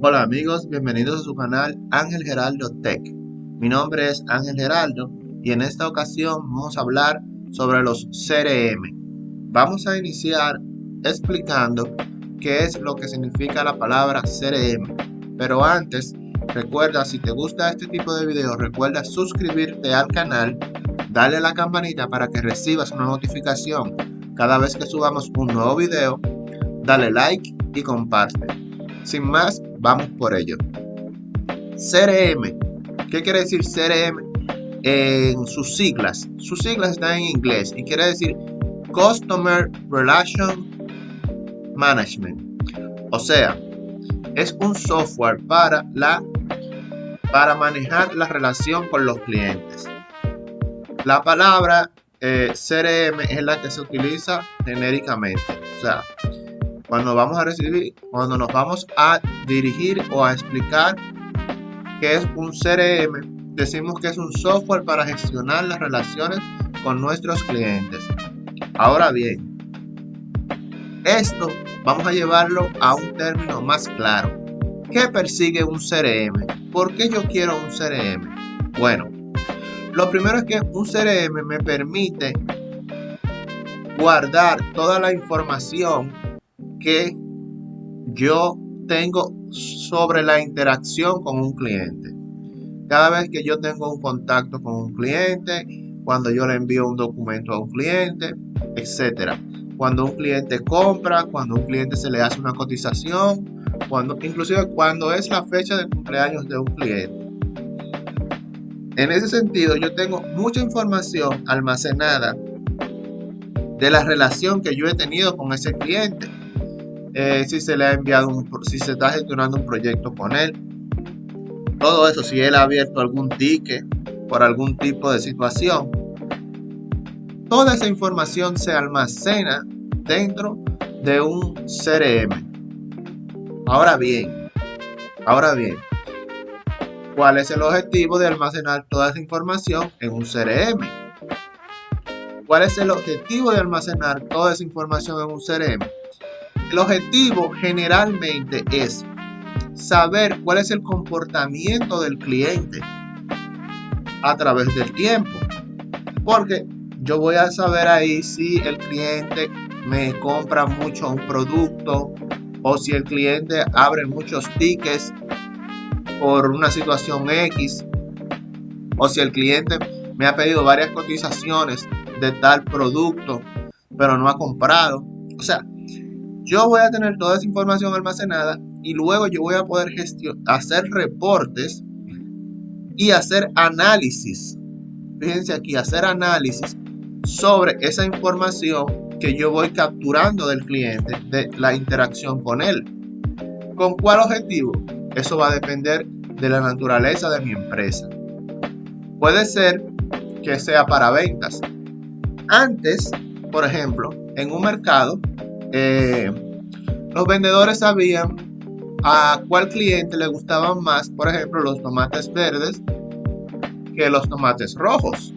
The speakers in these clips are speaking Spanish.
Hola amigos, bienvenidos a su canal Ángel Geraldo Tech. Mi nombre es Ángel Geraldo y en esta ocasión vamos a hablar sobre los CRM. Vamos a iniciar explicando qué es lo que significa la palabra CRM. Pero antes, recuerda, si te gusta este tipo de videos, recuerda suscribirte al canal, darle a la campanita para que recibas una notificación cada vez que subamos un nuevo video, dale like y comparte. Sin más, vamos por ello. CRM. ¿Qué quiere decir CRM? En sus siglas. Sus siglas están en inglés y quiere decir Customer Relation Management. O sea, es un software para manejar la relación con los clientes. La palabra CRM es la que se utiliza genéricamente. O sea, cuando nos vamos a dirigir o a explicar qué es un CRM, decimos que es un software para gestionar las relaciones con nuestros clientes. Ahora bien, esto vamos a llevarlo a un término más claro. ¿Qué persigue un CRM? ¿Por qué yo quiero un CRM? Bueno, lo primero es que un CRM me permite guardar toda la información que yo tengo sobre la interacción con un cliente. Cada vez que yo tengo un contacto con un cliente, cuando yo le envío un documento a un cliente, etcétera. Cuando un cliente compra, cuando un cliente se le hace una cotización, inclusive cuando es la fecha de cumpleaños de un cliente. En ese sentido, yo tengo mucha información almacenada de la relación que yo he tenido con ese cliente. Si se le ha enviado si se está gestionando un proyecto con él, todo eso, si él ha abierto algún ticket por algún tipo de situación, toda esa información se almacena dentro de un CRM. Ahora bien, ¿cuál es el objetivo de almacenar toda esa información en un CRM? ¿Cuál es el objetivo de almacenar toda esa información en un CRM? El objetivo generalmente es saber cuál es el comportamiento del cliente a través del tiempo, porque yo voy a saber ahí si el cliente me compra mucho un producto o si el cliente abre muchos tickets por una situación X, o si el cliente me ha pedido varias cotizaciones de tal producto pero no ha comprado. O sea, yo voy a tener toda esa información almacenada y luego yo voy a poder hacer reportes y hacer análisis. Fíjense aquí, hacer análisis sobre esa información que yo voy capturando del cliente, de la interacción con él. ¿Con cuál objetivo? Eso va a depender de la naturaleza de mi empresa. Puede ser que sea para ventas. Antes, por ejemplo, en un mercado, los vendedores sabían a cuál cliente le gustaban más, por ejemplo, los tomates verdes que los tomates rojos,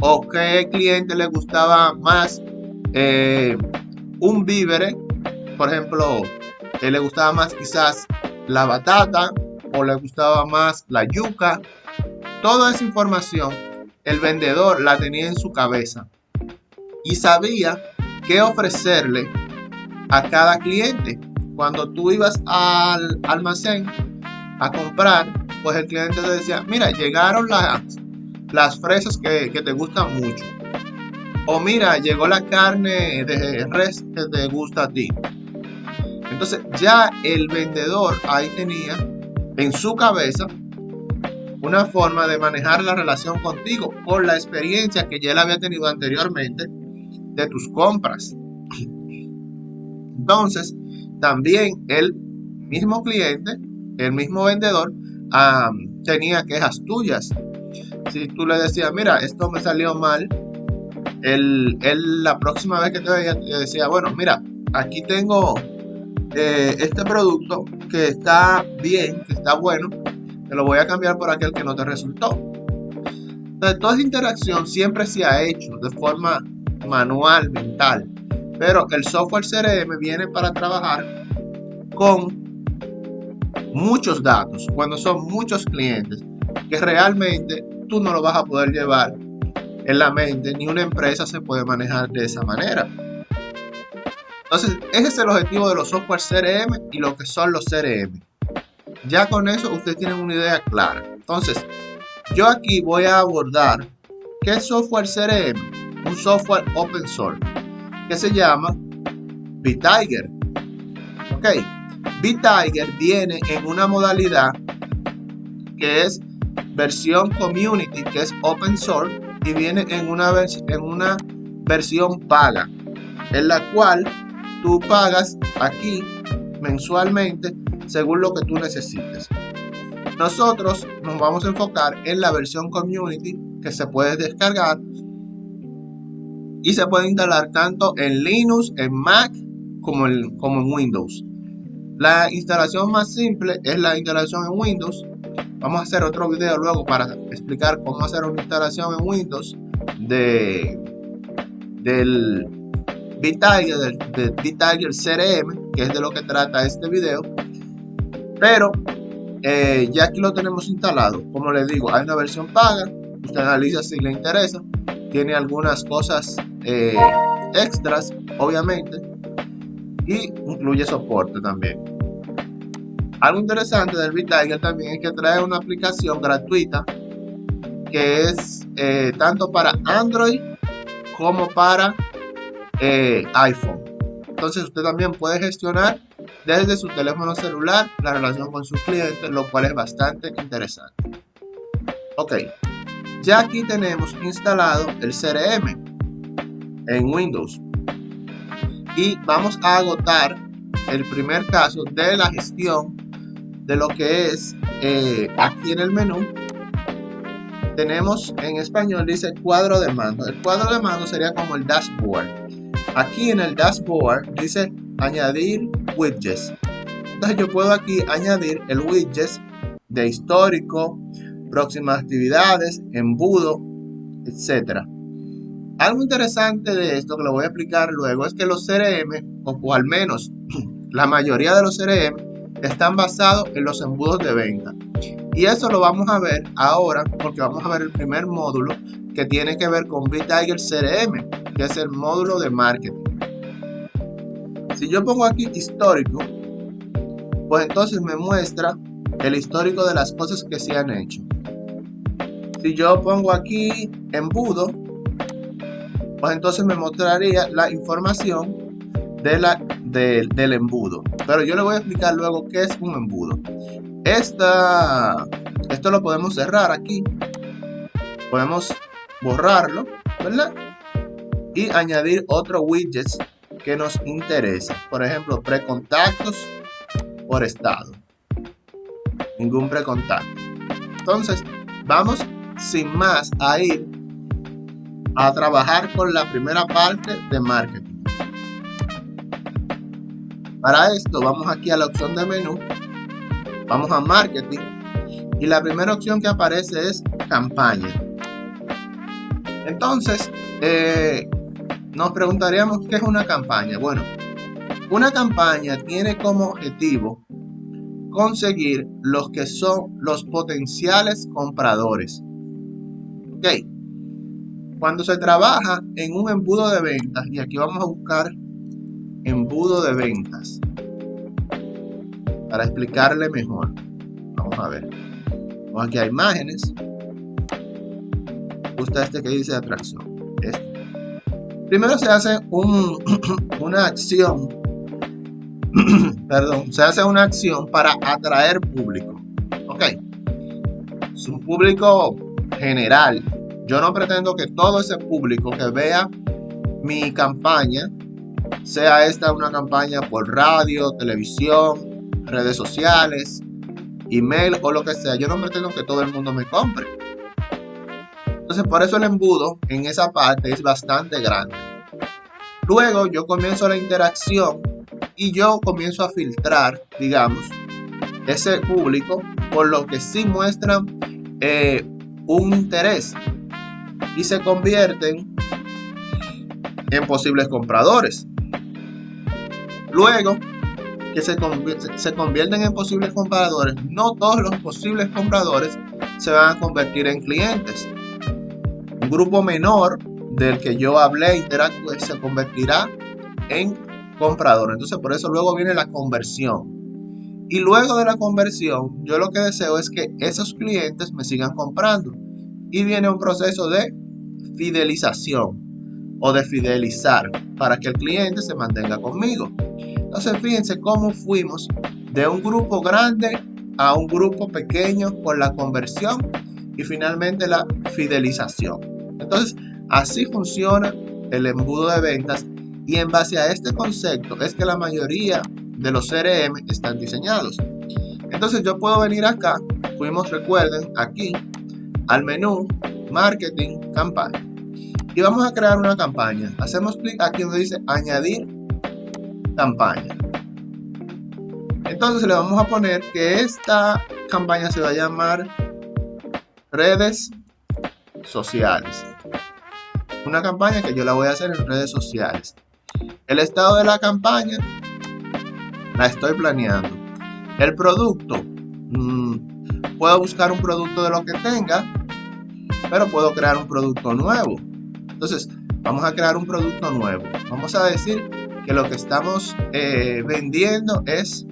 o qué cliente le gustaba más un vívere, por ejemplo, le gustaba más quizás la batata o le gustaba más la yuca. Toda esa información el vendedor la tenía en su cabeza y sabía qué ofrecerle a cada cliente. Cuando tú ibas al almacén a comprar, pues el cliente te decía, mira, llegaron las fresas que te gustan mucho, o mira, llegó la carne de res que te gusta a ti. Entonces ya el vendedor ahí tenía en su cabeza una forma de manejar la relación contigo por la experiencia que ya él había tenido anteriormente de tus compras. Entonces también el mismo cliente, el mismo vendedor, tenía quejas tuyas. Si tú le decías, mira, esto me salió mal, él la próxima vez que te veía te decía, bueno, mira, aquí tengo este producto que está bien, que está bueno, te lo voy a cambiar por aquel que no te resultó. Entonces, toda esa interacción siempre se ha hecho de forma manual, mental, pero el software CRM viene para trabajar con muchos datos, cuando son muchos clientes, que realmente tú no lo vas a poder llevar en la mente, ni una empresa se puede manejar de esa manera. Entonces, ese es el objetivo de los software CRM y lo que son los CRM. Ya con eso ustedes tienen una idea clara. Entonces, yo aquí voy a abordar qué es software CRM, un software open source que se llama BitTiger. Ok, BitTiger viene en una modalidad que es versión community, que es open source, y viene en una versión paga, en la cual tú pagas aquí mensualmente según lo que tú necesites. Nosotros nos vamos a enfocar en la versión community, que se puede descargar y se puede instalar tanto en Linux, en Mac como en Windows. La instalación más simple es la instalación en Windows. Vamos a hacer otro video luego para explicar cómo hacer una instalación en Windows del BitTiger, del BitTiger CRM, que es de lo que trata este video. Pero ya aquí lo tenemos instalado. Como les digo, hay una versión paga. Usted analiza si le interesa. Tiene algunas cosas extras, obviamente, y incluye soporte también. Algo interesante del BitTiger también es que trae una aplicación gratuita que es tanto para Android como para iPhone. Entonces usted también puede gestionar desde su teléfono celular la relación con sus clientes, lo cual es bastante interesante. Ok, ya aquí tenemos instalado el CRM en Windows y vamos a agotar el primer caso de la gestión de lo que es aquí en el menú. Tenemos en español, dice cuadro de mando. El cuadro de mando sería como el dashboard. Aquí en el dashboard dice añadir widgets. Entonces yo puedo aquí añadir el widget de histórico, próximas actividades, embudo, etc. Algo interesante de esto que lo voy a explicar luego es que los CRM, o al menos la mayoría de los CRM, están basados en los embudos de venta. Y eso lo vamos a ver ahora porque vamos a ver el primer módulo que tiene que ver con BitTiger CRM, que es el módulo de marketing. Si yo pongo aquí histórico, pues entonces me muestra el histórico de las cosas que se han hecho. Si yo pongo aquí embudo, pues entonces me mostraría la información del embudo. Pero yo le voy a explicar luego qué es un embudo. Esto lo podemos cerrar aquí. Podemos borrarlo, ¿verdad? Y añadir otro widget que nos interesa. Por ejemplo, precontactos por estado. Ningún precontacto. Entonces, vamos sin más a ir a trabajar con la primera parte de marketing. Para esto, vamos aquí a la opción de menú. Vamos a marketing. Y la primera opción que aparece es campaña. Entonces, nos preguntaríamos qué es una campaña. Bueno, una campaña tiene como objetivo conseguir los que son los potenciales compradores. Ok, cuando se trabaja en un embudo de ventas, y aquí vamos a buscar embudo de ventas para explicarle mejor. Vamos a ver, vamos aquí a imágenes. Gusta este que dice atracción. Primero se hace una acción perdón, se hace una acción para atraer público. Ok, es un público general. Yo no pretendo que todo ese público que vea mi campaña, sea esta una campaña por radio, televisión, redes sociales, email o lo que sea, yo no pretendo que todo el mundo me compre. Entonces por eso el embudo en esa parte es bastante grande. Luego yo comienzo la interacción y yo comienzo a filtrar, digamos, ese público por lo que sí muestran un interés y se convierten en posibles compradores. Luego que se convierten en posibles compradores, no todos los posibles compradores se van a convertir en clientes. Un grupo menor del que yo hablé, interactué, se convertirá en comprador. Entonces, por eso luego viene la conversión. Y luego de la conversión, yo lo que deseo es que esos clientes me sigan comprando. Y viene un proceso de fidelización o de fidelizar para que el cliente se mantenga conmigo. Entonces, fíjense cómo fuimos de un grupo grande a un grupo pequeño por la conversión y finalmente la fidelización. Entonces, así funciona el embudo de ventas, y en base a este concepto es que la mayoría de los CRM están diseñados. Entonces yo puedo venir acá, recuerden, aquí al menú marketing, campaña, y vamos a crear una campaña. Hacemos clic aquí donde dice añadir campaña. Entonces le vamos a poner que esta campaña se va a llamar redes sociales. Una campaña que yo la voy a hacer en redes sociales. El estado de la campaña la estoy planeando. El producto, puedo buscar un producto de lo que tenga, pero puedo crear un producto nuevo. Entonces vamos a crear un producto nuevo. Vamos a decir que lo que estamos vendiendo es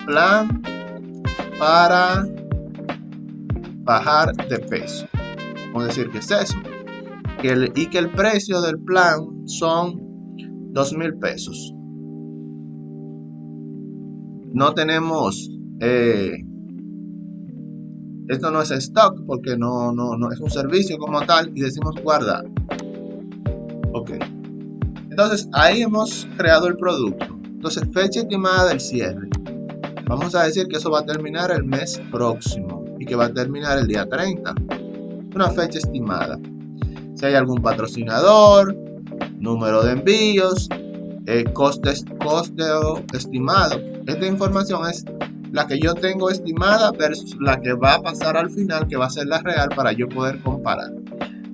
plan para bajar de peso. Vamos a decir que es eso. Y que el precio del plan son 2,000 pesos. No tenemos esto no es stock porque no es un servicio como tal, y decimos guardar. Ok, entonces ahí hemos creado el producto. Entonces, fecha estimada del cierre, vamos a decir que eso va a terminar el mes próximo y que va a terminar el día 30. Una fecha estimada. Si hay algún patrocinador, número de envíos, coste estimado. Esta información es la que yo tengo estimada versus la que va a pasar al final, que va a ser la real, para yo poder comparar.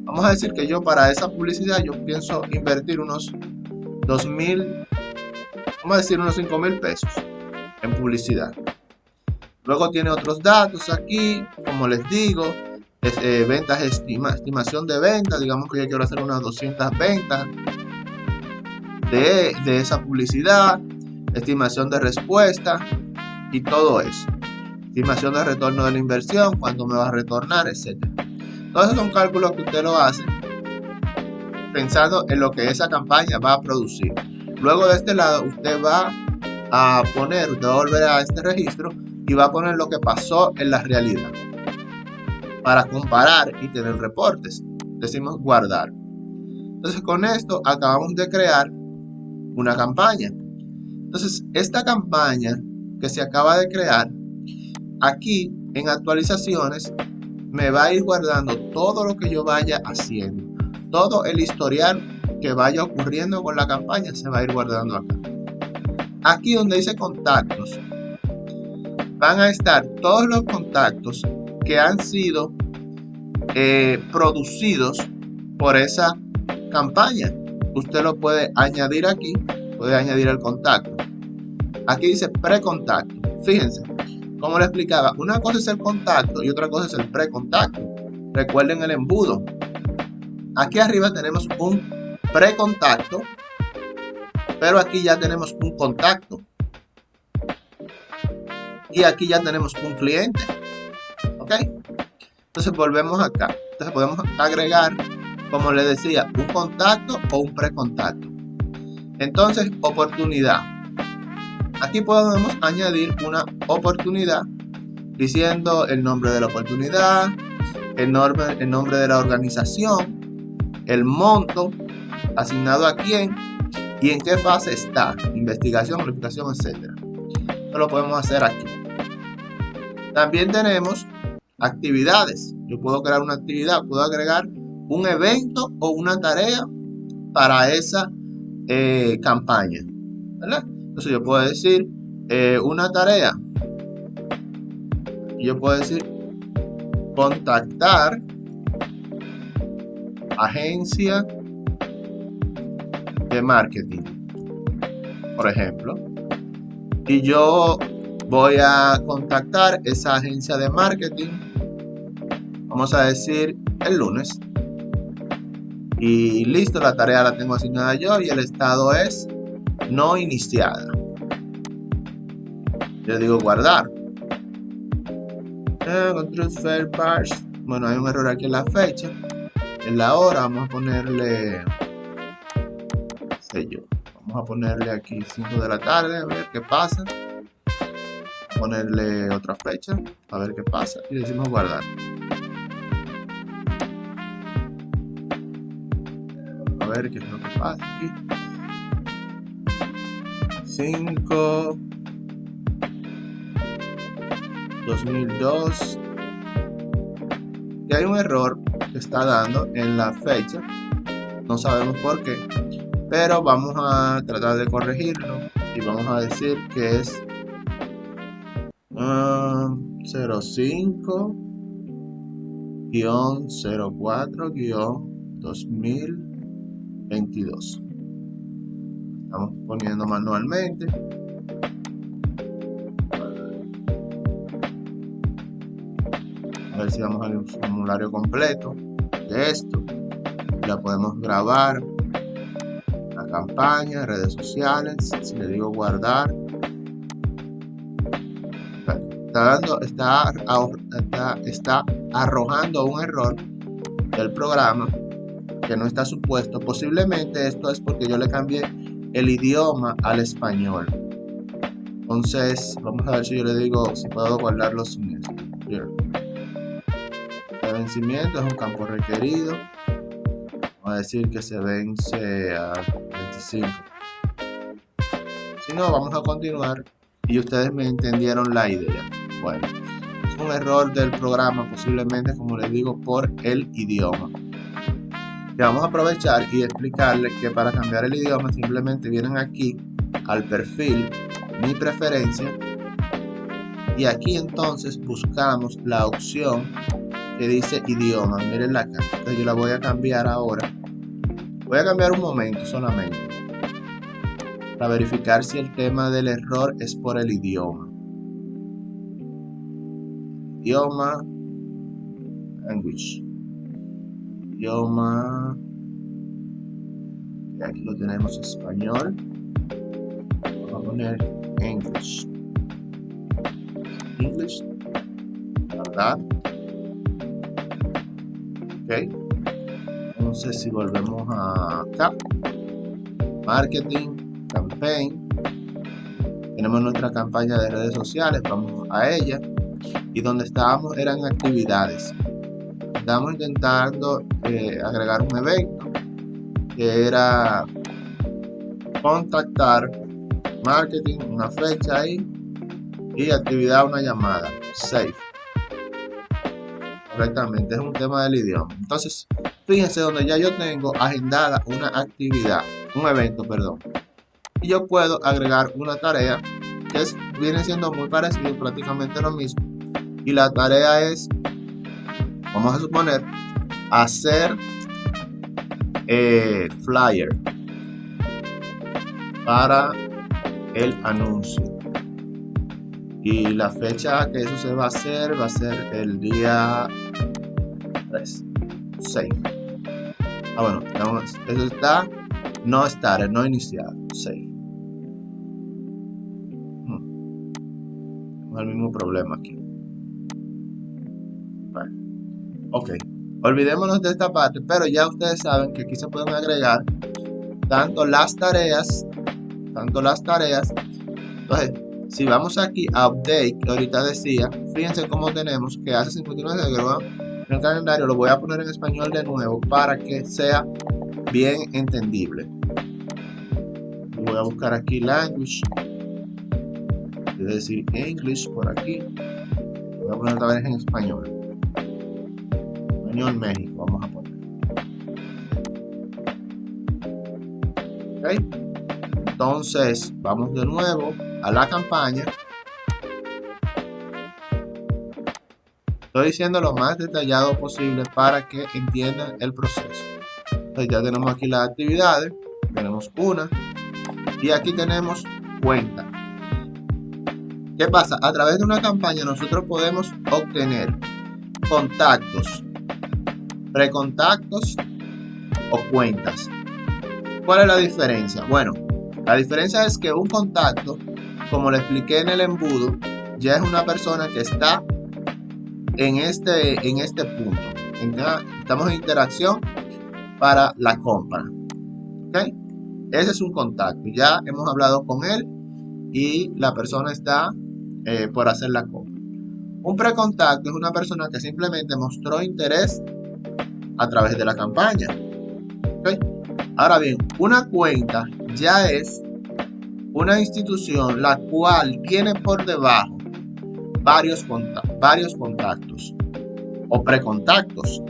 Vamos a decir que yo para esa publicidad yo pienso invertir unos 2,000, vamos a decir unos 5,000 pesos en publicidad. Luego tiene otros datos aquí, como les digo, ventas, estimación de ventas. Digamos que yo quiero hacer unas 200 ventas de esa publicidad, estimación de respuesta y todo eso, estimación de retorno de la inversión, cuánto me va a retornar, etc. Todos esos son cálculos que usted lo hace pensando en lo que esa campaña va a producir. Luego de este lado usted va a volver a este registro y va a poner lo que pasó en la realidad para comparar y tener reportes. Decimos guardar. Entonces, con esto acabamos de crear una campaña. Entonces, esta campaña que se acaba de crear, aquí en actualizaciones me va a ir guardando todo lo que yo vaya haciendo. Todo el historial que vaya ocurriendo con la campaña se va a ir guardando acá. Aquí donde dice contactos, van a estar todos los contactos que han sido producidos por esa campaña. Usted lo puede añadir aquí, puede añadir el contacto. Aquí dice precontacto. Fíjense, como le explicaba, una cosa es el contacto y otra cosa es el precontacto. Recuerden el embudo. Aquí arriba tenemos un precontacto, pero aquí ya tenemos un contacto. Y aquí ya tenemos un cliente. ¿Ok? Entonces volvemos acá. Entonces podemos agregar, como les decía, un contacto o un precontacto. Entonces, oportunidad. Aquí podemos añadir una oportunidad diciendo el nombre de la oportunidad, el nombre de la organización, el monto asignado a quién y en qué fase está, investigación, verificación, etc. Esto lo podemos hacer aquí. También tenemos actividades. Yo puedo crear una actividad, puedo agregar un evento o una tarea para esa campaña, ¿verdad? Entonces yo puedo decir una tarea, y yo puedo decir contactar agencia de marketing. por ejemplo, y yo voy a contactar esa agencia de marketing, vamos a decir el lunes, y listo, la tarea la tengo asignada yo y el estado es no iniciada. Yo digo guardar. Control fail parse. Bueno, hay un error aquí en la fecha, en la hora vamos a ponerle, qué sé yo, vamos a ponerle aquí 5 de la tarde, a ver qué pasa. Ponerle otra fecha, a ver qué pasa, y decimos guardar. A ver qué es lo que pasa aquí. 5 2002, y hay un error que está dando en la fecha, no sabemos por qué, pero vamos a tratar de corregirlo y vamos a decir que es 05-04-2022. Estamos poniendo manualmente. A ver si vamos al formulario completo de esto. La podemos grabar. La campaña, redes sociales. Si le digo guardar, está arrojando un error del programa que no está supuesto. Posiblemente esto es porque yo le cambié el idioma al español. Entonces vamos a ver si yo le digo si puedo guardarlo sin esto. El vencimiento es un campo requerido. Vamos a decir que se vence a 25. Si no, vamos a continuar y ustedes me entendieron la idea. Bueno, es un error del programa, posiblemente, como les digo, por el idioma. Y vamos a aprovechar y explicarles que para cambiar el idioma simplemente vienen aquí al perfil, mi preferencia, y aquí entonces buscamos la opción que dice idioma. Mirenla acá. Entonces yo la voy a cambiar ahora. Voy a cambiar un momento solamente para verificar si el tema del error es por el idioma. Idioma, language. Idioma, y aquí lo tenemos español. Vamos a poner English. English, ¿verdad? Ok. Entonces si volvemos a acá, marketing, campaign, tenemos nuestra campaña de redes sociales, vamos a ella, y donde estábamos eran actividades. Estamos intentando agregar un evento que era contactar, marketing, una fecha ahí, y actividad, una llamada, save. Correctamente, es un tema del idioma. Entonces fíjense donde ya yo tengo agendada una actividad, un evento, perdón, y yo puedo agregar una tarea que viene siendo muy parecido, prácticamente lo mismo, y la tarea es, vamos a suponer, hacer flyer para el anuncio, y la fecha que eso se va a ser el día 3, 6. Bueno, eso está no started, no iniciado, 6. Tenemos el mismo problema aquí. Vale. Ok, olvidémonos de esta parte, pero ya ustedes saben que aquí se pueden agregar tanto las tareas. Entonces, si vamos aquí a update, que ahorita decía, fíjense cómo tenemos que hace 59 de grado en el calendario. Lo voy a poner en español de nuevo para que sea bien entendible. Voy a buscar aquí language, es decir, English por aquí. Voy a poner otra vez en español. Español México, vamos a poner. Ok. Entonces, vamos de nuevo a la campaña. Estoy diciendo lo más detallado posible para que entiendan el proceso. Entonces ya tenemos aquí las actividades. Tenemos una, y aquí tenemos cuenta. ¿Qué pasa? A través de una campaña nosotros podemos obtener contactos, precontactos o cuentas. ¿Cuál es la diferencia? Bueno, la diferencia es que un contacto, como le expliqué en el embudo, ya es una persona que está en este punto. Estamos en interacción para la compra. ¿Ok? Ese es un contacto. Ya hemos hablado con él y la persona está por hacer la compra. Un precontacto es una persona que simplemente mostró interés a través de la campaña. ¿Okay? Ahora bien, una cuenta ya es una institución la cual tiene por debajo varios contactos o precontactos.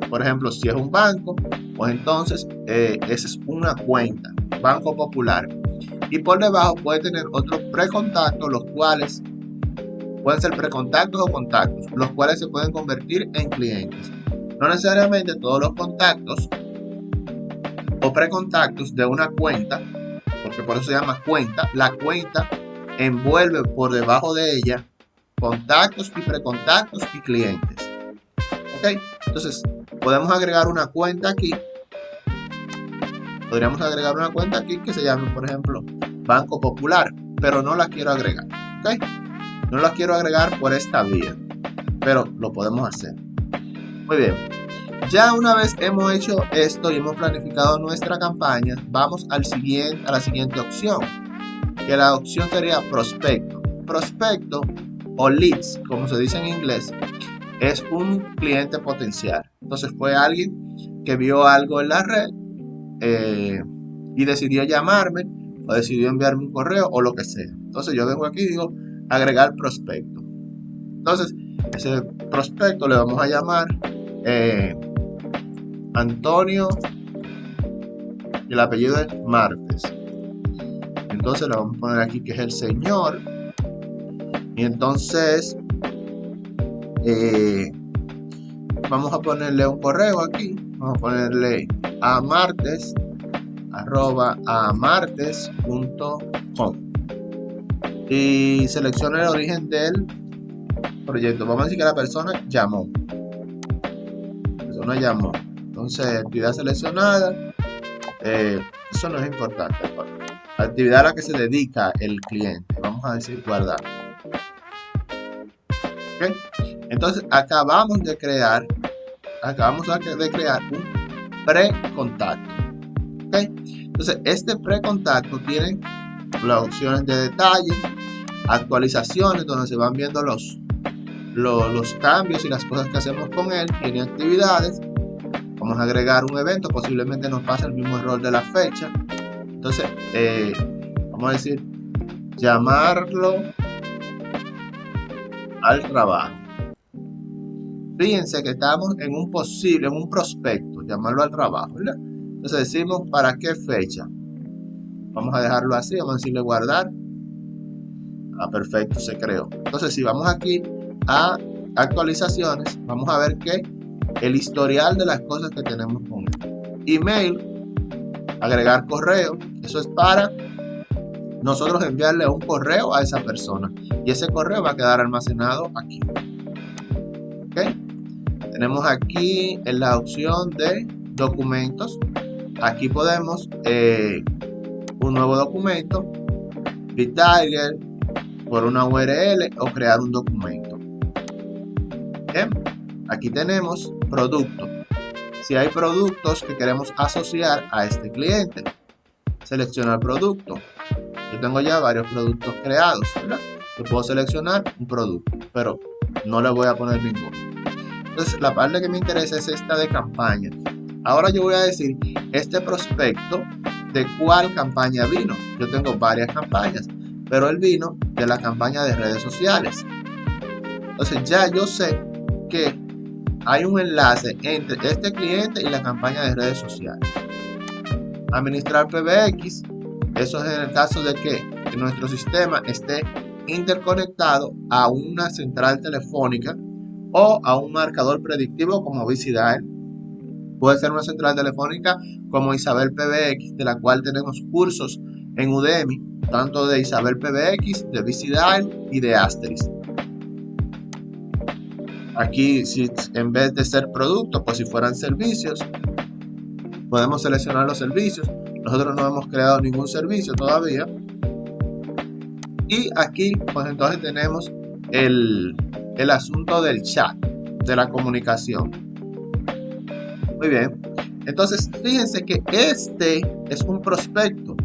Por ejemplo, si es un banco, pues entonces esa es una cuenta, Banco Popular. Y por debajo puede tener otros precontactos, los cuales pueden ser precontactos o contactos, los cuales se pueden convertir en clientes. No necesariamente todos los contactos o precontactos de una cuenta, porque por eso se llama cuenta, la cuenta envuelve por debajo de ella contactos y precontactos y clientes. ¿Ok? Entonces, podemos agregar una cuenta aquí. Podríamos agregar una cuenta aquí que se llame, por ejemplo, Banco Popular, pero no la quiero agregar. ¿Ok? No la quiero agregar por esta vía, pero lo podemos hacer. Muy bien. Ya una vez hemos hecho esto y hemos planificado nuestra campaña, vamos a la siguiente opción, que la opción sería prospecto. Prospecto o leads, como se dice en inglés, es un cliente potencial. Entonces fue alguien que vio algo en la red y decidió llamarme o decidió enviarme un correo o lo que sea. Entonces yo vengo aquí y digo agregar prospecto. Entonces ese prospecto le vamos a llamar Antonio y el apellido es Martes. Entonces le vamos a poner aquí que es el señor. Y entonces vamos a ponerle un correo aquí. Vamos a ponerle amartes@amartes.com y selecciona el origen del proyecto. Vamos a decir que la persona llamó. Entonces, actividad seleccionada. Eso no es importante. La actividad a la que se dedica el cliente. Vamos a decir guardar. ¿Okay? Entonces, acabamos de crear un precontacto. ¿Okay? Entonces, este precontacto tiene las opciones de detalle, actualizaciones donde se van viendo los cambios y las cosas que hacemos con él. Tiene actividades. Vamos a agregar un evento, posiblemente nos pase el mismo error de la fecha. Entonces, vamos a decir, llamarlo al trabajo. Fíjense que estamos en un prospecto, llamarlo al trabajo, ¿verdad? Entonces decimos, ¿para qué fecha? Vamos a dejarlo así, vamos a decirle guardar. Perfecto, se creó. Entonces, si vamos aquí a actualizaciones, vamos a ver que el historial de las cosas que tenemos con él. Email, agregar correo, eso es para nosotros enviarle un correo a esa persona y ese correo va a quedar almacenado aquí. ¿Okay? Tenemos aquí en la opción de documentos, aquí podemos un nuevo documento, Bittiger por una URL o crear un documento. Bien, aquí tenemos producto. Si hay productos que queremos asociar a este cliente, seleccionar producto. Yo tengo ya varios productos creados, ¿verdad? Yo puedo seleccionar un producto, pero no le voy a poner ninguno. Entonces, la parte que me interesa es esta de campaña. Ahora yo voy a decir este prospecto de cuál campaña vino. Yo tengo varias campañas, pero él vino de la campaña de redes sociales. Entonces ya yo sé que hay un enlace entre este cliente y la campaña de redes sociales. Administrar PBX, eso es en el caso de que nuestro sistema esté interconectado a una central telefónica o a un marcador predictivo como Visidial. Puede ser una central telefónica como Isabel PBX, de la cual tenemos cursos en Udemy, tanto de Isabel PBX, de Visidal y de Asterix. Aquí, si en vez de ser productos, pues si fueran servicios, podemos seleccionar los servicios. Nosotros no hemos creado ningún servicio todavía. Y aquí, pues entonces tenemos el asunto del chat, de la comunicación. Muy bien. Entonces, fíjense que este es un prospecto.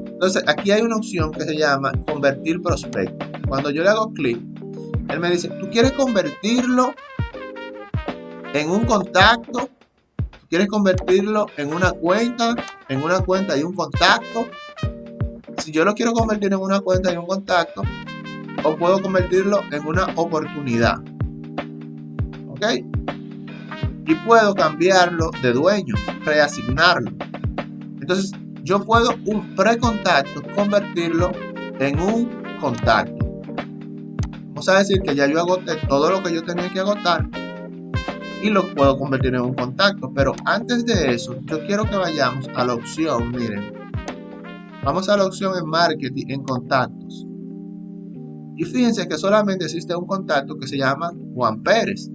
Entonces, aquí hay una opción que se llama convertir prospecto. Cuando yo le hago clic, él me dice, ¿tú quieres convertirlo en un contacto? ¿Tú quieres convertirlo en una cuenta y un contacto? Si yo lo quiero convertir en una cuenta y un contacto, o puedo convertirlo en una oportunidad. ¿Ok? Y puedo cambiarlo de dueño, reasignarlo. Entonces, yo puedo un precontacto convertirlo en un contacto. Vamos a decir que ya yo agoté todo lo que yo tenía que agotar y lo puedo convertir en un contacto. Pero antes de eso, yo quiero que vayamos a la opción, miren. Vamos a la opción en marketing, en contactos. Y fíjense que solamente existe un contacto que se llama Juan Pérez.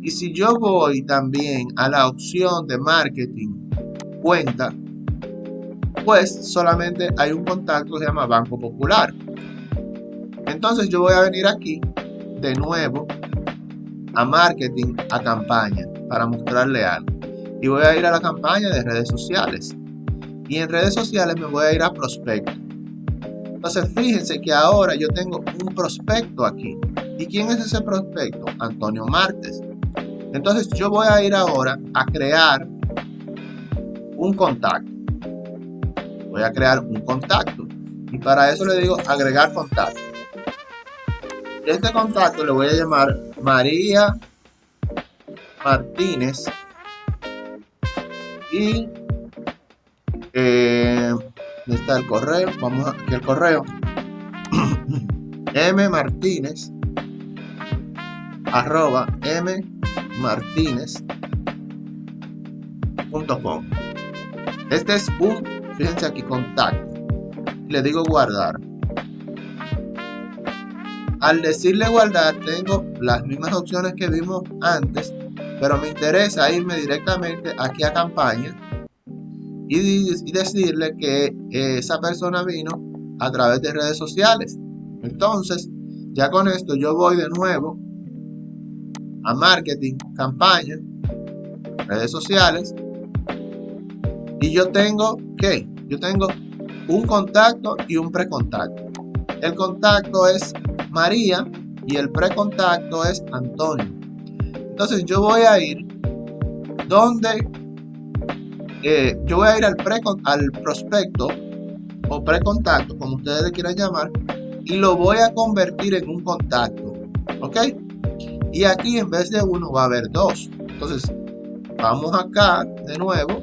Y si yo voy también a la opción de marketing, cuenta, pues solamente hay un contacto que se llama Banco Popular. Entonces yo voy a venir aquí de nuevo a marketing, a campaña, para mostrarle algo. Y voy a ir a la campaña de redes sociales. Y en redes sociales me voy a ir a prospecto. Entonces fíjense que ahora yo tengo un prospecto aquí. ¿Y quién es ese prospecto? Antonio Martes. Entonces yo voy a ir ahora a crear un contacto. Voy a crear un contacto. Y para eso le digo agregar contacto. Este contacto le voy a llamar María Martínez. Y está el correo. Vamos aquí al correo. mmartinez @mmartinez.com. Este es un, fíjense aquí, contacto. Le digo guardar. Al decirle guardar, tengo las mismas opciones que vimos antes, pero me interesa irme directamente aquí a campaña y decirle que esa persona vino a través de redes sociales. Entonces, ya con esto yo voy de nuevo a marketing, campaña, redes sociales, y yo tengo ¿qué? Yo tengo un contacto y un precontacto. El contacto es María y el precontacto es Antonio. Entonces yo voy a ir donde yo voy a ir al prospecto o precontacto, como ustedes le quieran llamar, y lo voy a convertir en un contacto. ¿Ok? Y aquí en vez de uno va a haber dos. Entonces vamos acá de nuevo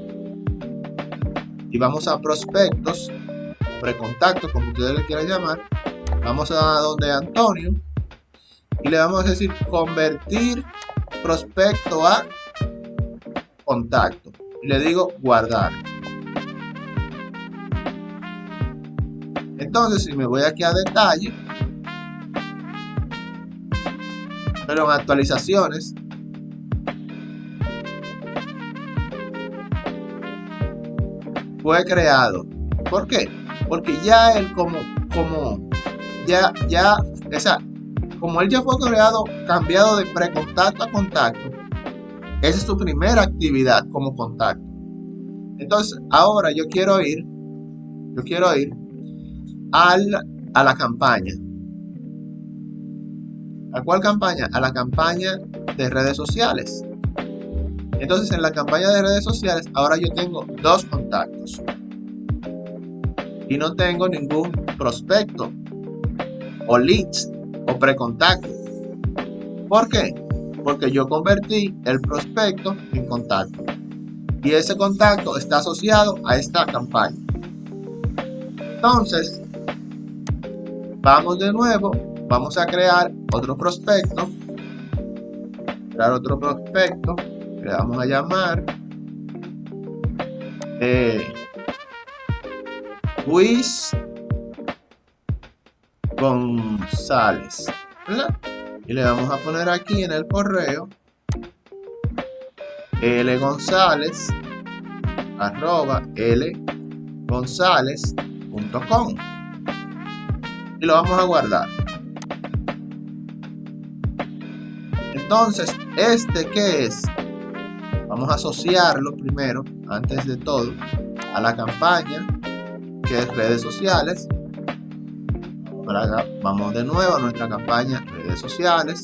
y vamos a prospectos, precontactos, como ustedes le quieran llamar. Vamos a donde Antonio y le vamos a decir convertir prospecto a contacto. Y le digo guardar. Entonces, si me voy aquí a detalle, pero en actualizaciones, fue creado. ¿Por qué? Porque ya él como él ya fue creado, cambiado de precontacto a contacto, esa es su primera actividad como contacto. Entonces, ahora yo quiero ir a la campaña. ¿A cuál campaña? A la campaña de redes sociales. Entonces, en la campaña de redes sociales, ahora yo tengo dos contactos. Y no tengo ningún prospecto o leads o precontacto. ¿Por qué? Porque yo convertí el prospecto en contacto. Y ese contacto está asociado a esta campaña. Entonces, vamos de nuevo, vamos a crear otro prospecto. Le vamos a llamar Luis González, ¿verdad? Y le vamos a poner aquí en el correo lgonzalez@lgonzalez.com y lo vamos a guardar. Entonces, ¿qué es? Vamos a asociarlo primero, antes de todo, a la campaña, que es redes sociales. Vamos de nuevo a nuestra campaña redes sociales.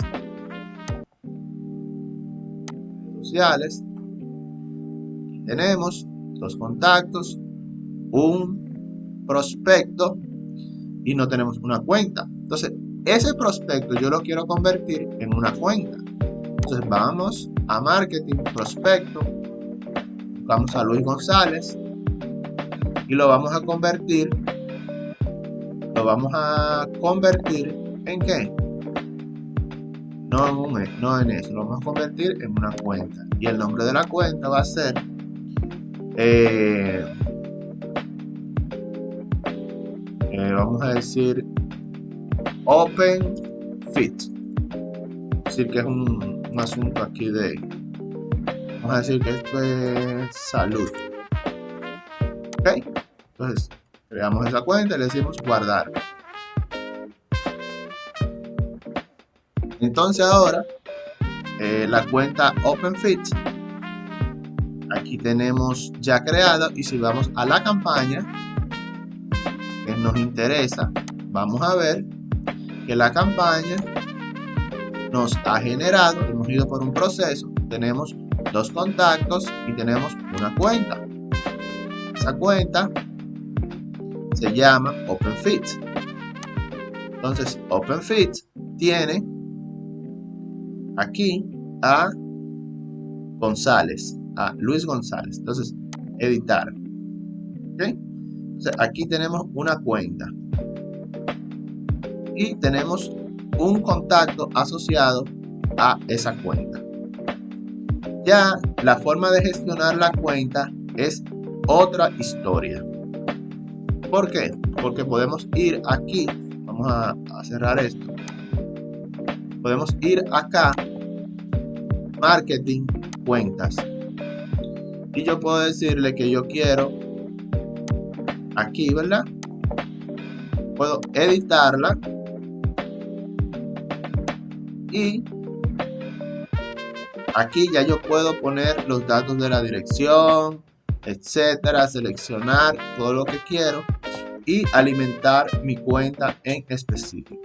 Tenemos dos contactos, un prospecto y no tenemos una cuenta. Entonces, ese prospecto yo lo quiero convertir en una cuenta. Entonces, vamos a marketing, prospecto, vamos a Luis González y lo vamos a convertir. ¿En qué? No en eso, lo vamos a convertir en una cuenta. Y el nombre de la cuenta va a ser vamos a decir OpenFit. Es decir, que es un asunto aquí vamos a decir que esto es salud. Ok, entonces creamos esa cuenta y le decimos guardar. Entonces ahora la cuenta OpenFit aquí tenemos ya creada, y si vamos a la campaña que nos interesa, vamos a ver que la campaña nos ha generado, hemos ido por un proceso, tenemos dos contactos y tenemos una cuenta. Esa cuenta se llama OpenFit. Entonces OpenFit tiene aquí a González, a Luis González. Entonces, editar. ¿Okay? Entonces, aquí tenemos una cuenta y tenemos un contacto asociado a esa cuenta. Ya la forma de gestionar la cuenta es otra historia. ¿Por qué? Porque podemos ir aquí, vamos a cerrar esto. Podemos ir acá, marketing, cuentas, y yo puedo decirle que yo quiero aquí, ¿verdad? Puedo editarla y aquí ya yo puedo poner los datos de la dirección, etcétera, seleccionar todo lo que quiero y alimentar mi cuenta en específico.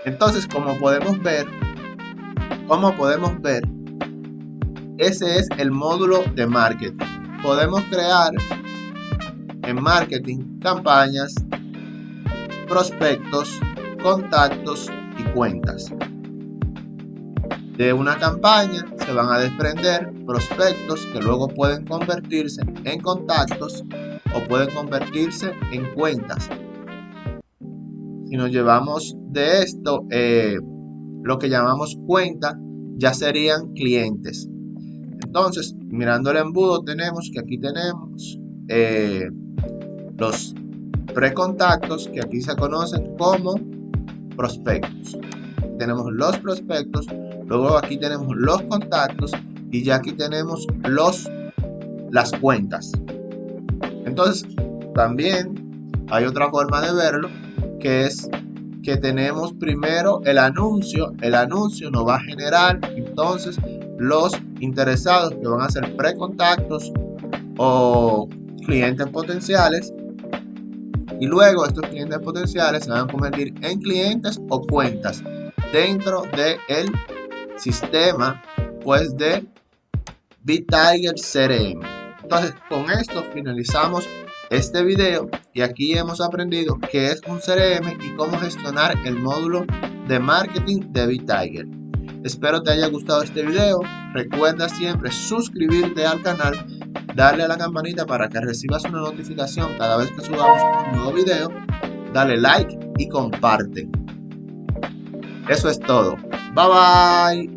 Entonces, como podemos ver, ese es el módulo de marketing. Podemos crear en marketing campañas, prospectos, contactos y cuentas. De una campaña se van a desprender prospectos que luego pueden convertirse en contactos o pueden convertirse en cuentas. Si nos llevamos de esto, lo que llamamos cuenta ya serían clientes. Entonces, mirando el embudo, tenemos que aquí tenemos los precontactos, que aquí se conocen como prospectos. Tenemos los prospectos, luego aquí tenemos los contactos y ya aquí tenemos las cuentas. Entonces, también hay otra forma de verlo, que es que tenemos primero el anuncio. El anuncio nos va a generar entonces los interesados, que van a ser precontactos o clientes potenciales, y luego estos clientes potenciales se van a convertir en clientes o cuentas dentro del sistema pues de BitTiger CRM. Entonces, con esto finalizamos este video, y aquí hemos aprendido qué es un CRM y cómo gestionar el módulo de marketing de BitTiger. Espero te haya gustado este video. Recuerda siempre suscribirte al canal, darle a la campanita para que recibas una notificación cada vez que subamos un nuevo video, dale like y comparte. Eso es todo. Bye bye.